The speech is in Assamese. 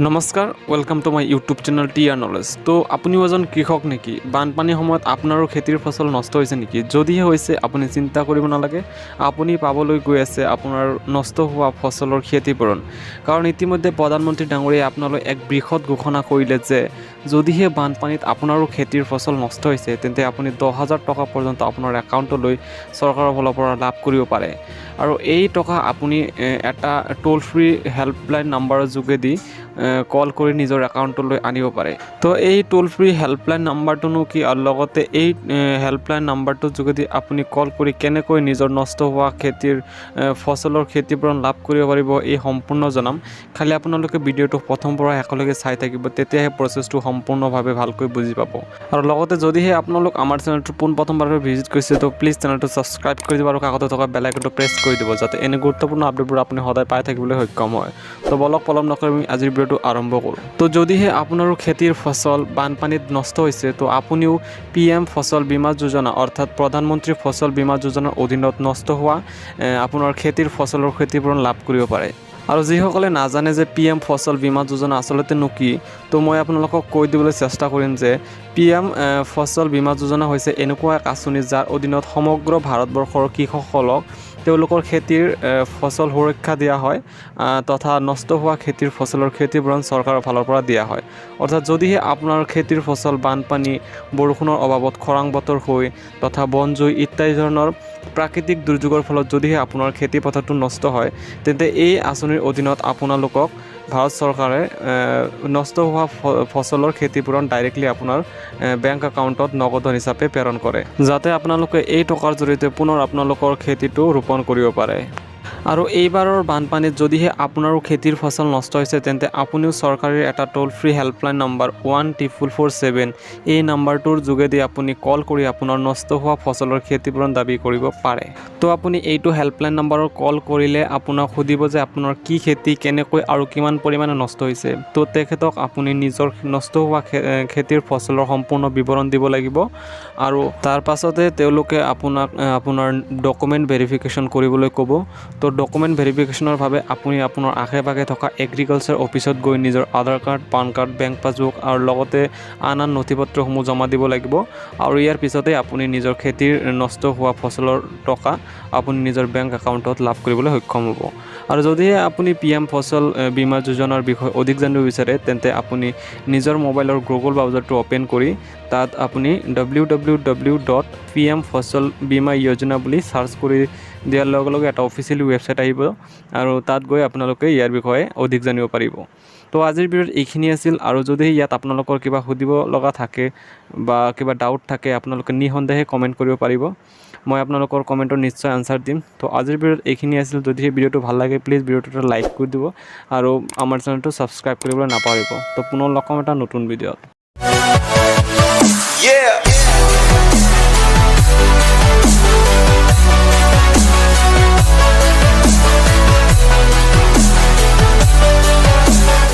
নমস্কাৰ welcome to my YouTube channel টিআৰ knowledge. তো আপুনিও এজন কৃষক নেকি? বানপানীৰ সময়ত আপোনাৰো খেতিৰ ফচল নষ্ট হৈছে নেকি? যদিহে হৈছে আপুনি চিন্তা কৰিব নালাগে, আপুনি পাবলৈ গৈ আছে আপোনাৰ নষ্ট হোৱা ফচলৰ ক্ষতিপূৰণ। কাৰণ ইতিমধ্যে প্ৰধানমন্ত্ৰী ডাঙৰীয়াই আপোনালৈ এক বৃহৎ ঘোষণা কৰিলে যে যদিহে বানপানীত আপোনাৰো খেতিৰ ফচল নষ্ট হৈছে তেন্তে আপুনি 10,000 টকা পৰ্যন্ত আপোনাৰ একাউণ্টলৈ চৰকাৰৰ ফালৰ পৰা লাভ কৰিব পাৰে। আৰু এই টকা আপুনি এটা টোল ফ্ৰী হেল্পলাইন নাম্বাৰৰ যোগেদি কল কৰি নিজৰ একাউণ্টলৈ আনিব পাৰে। তো এই টোল ফ্ৰী হেল্পলাইন নাম্বাৰটোনো কি, আৰু লগতে এই হেল্পলাইন নাম্বাৰটোৰ যোগেদি আপুনি কল কৰি কেনেকৈ নিজৰ নষ্ট হোৱা খেতিৰ ফচলৰ ক্ষতিপূৰণ লাভ কৰিব পাৰিব এই সম্পূৰ্ণ জনাম। খালি আপোনালোকে ভিডিঅ'টো প্ৰথম পৰা শেষলৈকে চাই থাকিব, তেতিয়াহে প্ৰচেছটো সম্পূৰ্ণভাৱে ভালকৈ বুজি পাব। আৰু লগতে যদিহে আপোনালোক আমাৰ চেনেলটো পোনপ্ৰথমবাৰলৈ ভিজিট কৰিছে তো প্লিজ চেনেলটো ছাবস্ক্ৰাইব কৰি দিব আৰু কাষতে থকা বেল আইকনটো প্ৰেছ কৰি দিব, যাতে এনে গুৰুত্বপূৰ্ণ আপডেটবোৰ আপুনি সদায় পাই থাকিবলৈ সক্ষম হয়। তো বলক পলম নকৰি আমি আজিৰ ভিডিঅ'টো আৰম্ভ কৰোঁ। তো যদিহে আপোনাৰো খেতিৰ ফচল বানপানীত নষ্ট হৈছে তো আপুনিও PM ফচল বীমা যোজনা অৰ্থাৎ প্ৰধানমন্ত্ৰী ফচল বীমা যোজনাৰ অধীনত নষ্ট হোৱা আপোনাৰ খেতিৰ ফচলৰ ক্ষতিপূৰণ লাভ কৰিব পাৰে। আৰু যিসকলে নাজানে যে PM ফচল বীমা যোজনা আচলতেনো কি, তো মই আপোনালোকক কৈ দিবলৈ চেষ্টা কৰিম যে PM ফচল বীমা যোজনা হৈছে এনেকুৱা এক আঁচনি যাৰ অধীনত সমগ্ৰ ভাৰতবৰ্ষৰ কৃষকসকলক তেওঁলোকৰ খেতিৰ ফচল সুৰক্ষা দিয়া হয় তথা নষ্ট হোৱা খেতিৰ ফচলৰ ক্ষতিপূৰণ চৰকাৰৰ ফালৰ পৰা দিয়া হয়। অৰ্থাৎ যদিহে আপোনাৰ খেতিৰ ফচল বানপানী, বৰষুণৰ অভাৱত খৰাং বতৰ হৈ তথা বনজুই ইত্যাদি ধৰণৰ প্ৰাকৃতিক দুৰ্যোগৰ ফলত যদিহে আপোনাৰ খেতি পথাৰটো নষ্ট হয় তেন্তে এই আঁচনিৰ অধীনত আপোনালোকক ভাৰত চৰকাৰে নষ্ট হোৱা ফচলৰ ক্ষতিপূৰণ ডাইৰেক্টলি আপোনাৰ বেংক একাউণ্টত নগদ হিচাপে প্ৰেৰণ কৰে, যাতে আপোনালোকে এই টকাৰ জৰিয়তে পুনৰ আপোনালোকৰ খেতিটো ৰোপণ কৰিব পাৰে। আৰু এইবাৰৰ বানপানীত যদিহে আপোনাৰো খেতিৰ ফচল নষ্ট হৈছে তেন্তে আপুনিও চৰকাৰী এটা টোল ফ্ৰী হেল্পলাইন নম্বৰ 14447 এই নাম্বাৰটোৰ যোগেদি আপুনি কল কৰি আপোনাৰ নষ্ট হোৱা ফচলৰ ক্ষতিপূৰণ দাবী কৰিব পাৰে। তো আপুনি এইটো হেল্পলাইন নম্বৰৰ কল কৰিলে আপোনাক সুধিব যে আপোনাৰ কি খেতি কেনেকৈ আৰু কিমান পৰিমাণে নষ্ট হৈছে। তো তেখেতক আপুনি নিজৰ নষ্ট হোৱা খেতিৰ ফচলৰ সম্পূৰ্ণ বিৱৰণ দিব লাগিব আৰু তাৰ পাছতে তেওঁলোকে আপোনাক আপোনাৰ ডকুমেণ্ট ভেৰিফিকেশ্যন কৰিবলৈ ক'ব। তো ডকুমেণ্ট ভেৰিফিকেশ্যনৰ বাবে আপুনি আপোনাৰ আশে পাশে থকা এগ্ৰিকালচাৰ অফিচত গৈ নিজৰ Aadhaar card, PAN card, bank passbook আৰু লগতে আন নথিপত্ৰসমূহ জমা দিব লাগিব। আৰু ইয়াৰ পিছতে আপুনি নিজৰ খেতিৰ নষ্ট হোৱা ফচলৰ টকা আপুনি নিজৰ বেংক একাউণ্টত লাভ কৰিবলৈ সক্ষম হ'ব। আৰু যদিহে আপুনি PM ফচল বীমা যোজনাৰ বিষয়ে অধিক জানিব বিচাৰে তেন্তে আপুনি নিজৰ মোবাইলৰ গুগল ব্ৰাউজাৰটো অ'পেন কৰি তাত আপুনি www.pm ফচল বীমা যোজনা বুলি চাৰ্চ কৰি দিয়াৰ লগে লগে এটা অফিচিয়েল ৱেবছাইট আহিব আৰু তাত গৈ আপোনালোকে ইয়াৰ বিষয়ে অধিক জানিব পাৰিব। তো আজিৰ ভিডিঅ'ত এইখিনি আছিল। আৰু যদি ইয়াত আপোনালোকৰ কিবা সুধিব লগা থাকে বা কিবা ডাউট থাকে আপোনালোকে নিঃসন্দেহে কমেণ্ট কৰিব পাৰিব, মই আপোনালোকৰ কমেণ্টৰ নিশ্চয় আনচাৰ দিম। তো আজিৰ ভিডিঅ'ত এইখিনি আছিল। যদিহে ভিডিঅ'টো ভাল লাগে প্লিজ ভিডিঅ'টো এটা লাইক কৰি দিব আৰু আমাৰ চেনেলটো ছাবস্ক্ৰাইব কৰিবলৈ নাপাহৰিব। তো পুনৰ লগ পাম এটা নতুন ভিডিঅ'ত।